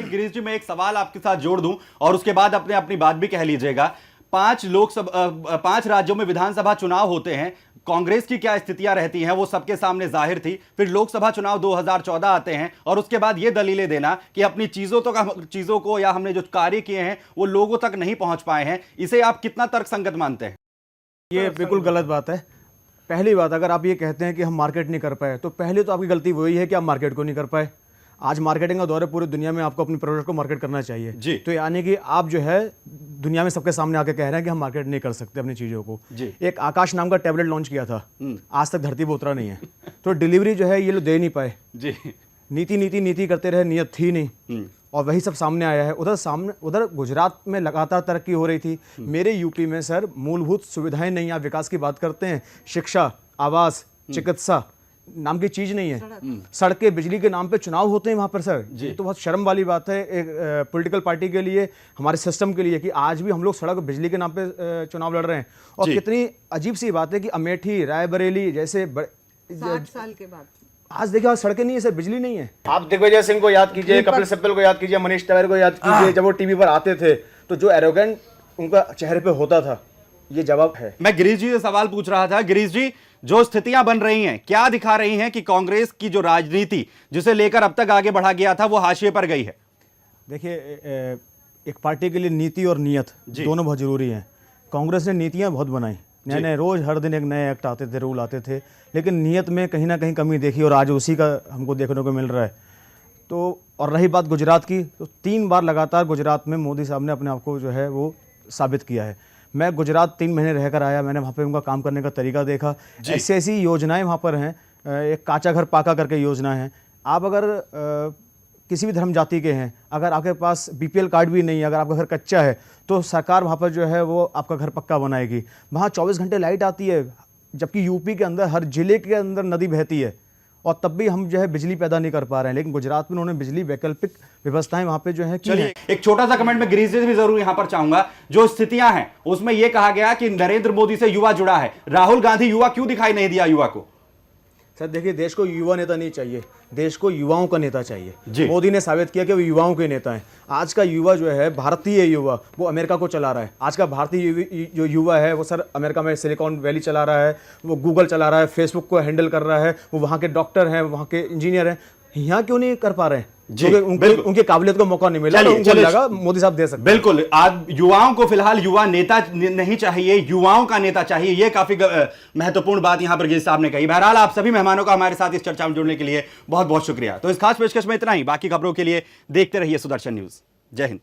गिरीश जी, मैं एक सवाल आपके साथ जोड़ दूं और उसके बाद अपने अपनी बात भी कह लीजिएगा। 5 राज्यों में विधानसभा चुनाव होते हैं, कांग्रेस की क्या स्थितियां रहती हैं वो सबके सामने जाहिर थी। फिर लोकसभा चुनाव 2014 आते हैं और उसके बाद ये दलीलें देना कि अपनी चीजों को या हमने जो कार्य किए हैं वो लोगों तक नहीं पहुंच पाए हैं, इसे आप कितना तर्कसंगत मानते हैं? ये बिल्कुल गलत बात है। पहली बात, अगर आप ये कहते हैं कि हम मार्केट नहीं कर पाए, तो पहले तो आपकी गलती वही है कि आप मार्केट को नहीं कर पाए। आज मार्केटिंग का दौर है, पूरी दुनिया में आपको अपने प्रोडक्ट को मार्केट करना चाहिए जी। तो यानी कि आप जो है दुनिया में सबके सामने आके कह रहे हैं कि हम मार्केट नहीं कर सकते अपनी चीज़ों को जी। एक आकाश नाम का टैबलेट लॉन्च किया था, आज तक धरती पर उतरा नहीं है। तो डिलीवरी जो है ये लोग दे नहीं पाए जी। नीति करते रहे, नियत थी नहीं और वही सब सामने आया है। उधर गुजरात में लगातार तरक्की हो रही थी, मेरे यूपी में सर मूलभूत सुविधाएं नहीं। आप विकास की बात करते हैं, शिक्षा, आवास, चिकित्सा नाम की चीज नहीं है। सड़कें, बिजली के नाम पे चुनाव होते हैं वहां पर सर। ये तो बहुत शर्म वाली बात है एक पॉलिटिकल पार्टी के लिए, हमारे सिस्टम के लिए, कि आज भी हम लोग सड़क बिजली के नाम पे चुनाव लड़ रहे हैं। और कितनी अजीब सी बात है कि अमेठी, रायबरेली जैसे 60 साल के बाद आज देखिए, आज सड़कें नहीं है सर, बिजली नहीं है। आप दिग्विजय सिंह को याद कीजिए, कपिल सिब्बल को याद कीजिए, मनीष तिवारी को याद कीजिए, जब वो टीवी पर आते थे तो जो एरोगेंट उनका चेहरे पे होता था, ये जवाब है। मैं गिरीश जी से सवाल पूछ रहा था। गिरीश जी, जो स्थितियां बन रही हैं क्या दिखा रही हैं कि कांग्रेस की जो राजनीति जिसे लेकर अब तक आगे बढ़ा गया था वो हाशिए पर गई है? देखिए, एक पार्टी के लिए नीति और नियत दोनों बहुत जरूरी हैं। कांग्रेस ने नीतियां बहुत बनाई, नए रोज हर दिन एक नए एक्ट आते थे, रूल आते थे, लेकिन नियत में कहीं ना कहीं कमी देखी और आज उसी का हमको देखने को मिल रहा है। तो और रही बात गुजरात की, तो 3 बार लगातार गुजरात में मोदी साहब ने अपने आप को जो है वो साबित किया है। मैं गुजरात 3 महीने रहकर आया, मैंने वहाँ पे उनका काम करने का तरीका देखा। ऐसी योजनाएं वहाँ पर हैं, एक काचा घर पाका करके योजना है। आप अगर किसी भी धर्म जाति के हैं, अगर आपके पास बीपीएल कार्ड भी नहीं है, अगर आपका घर कच्चा है, तो सरकार वहाँ पर जो है वो आपका घर पक्का बनाएगी। वहाँ 24 घंटे लाइट आती है, जबकि यूपी के अंदर हर जिले के अंदर नदी बहती है और तब भी हम जो है बिजली पैदा नहीं कर पा रहे हैं। लेकिन गुजरात में उन्होंने बिजली वैकल्पिक व्यवस्थाएं वहां पे जो है की है। एक छोटा सा कमेंट में गिरीश जी से भी जरूर यहां पर चाहूंगा। जो स्थितियां हैं उसमें यह कहा गया कि नरेंद्र मोदी से युवा जुड़ा है, राहुल गांधी युवा क्यों दिखाई नहीं दिया युवा को? सर देखिए, देश को युवा नेता नहीं चाहिए, देश को युवाओं का नेता चाहिए। मोदी ने साबित किया कि वो युवाओं के नेता हैं। आज का युवा जो है, भारतीय युवा, वो अमेरिका को चला रहा है। आज का भारतीय जो युवा है वो सर अमेरिका में सिलिकॉन वैली चला रहा है, वो गूगल चला रहा है, फेसबुक को हैंडल कर रहा है, वो वहाँ के डॉक्टर हैं, वहाँ के इंजीनियर हैं। यहाँ क्यों नहीं कर पा रहे हैं? उनकी काबिलियत को मौका नहीं मिला, उनको लगा मोदी साहब दे सकते। बिल्कुल, आज युवाओं को फिलहाल युवा नेता नहीं चाहिए, युवाओं का नेता चाहिए। यह काफी महत्वपूर्ण बात यहां पर गिरीश साहब ने कही। बहरहाल, आप सभी मेहमानों का हमारे साथ इस चर्चा में जुड़ने के लिए बहुत बहुत शुक्रिया। तो इस खास पेशकश में इतना ही। बाकी खबरों के लिए देखते रहिए सुदर्शन न्यूज। जय हिंद।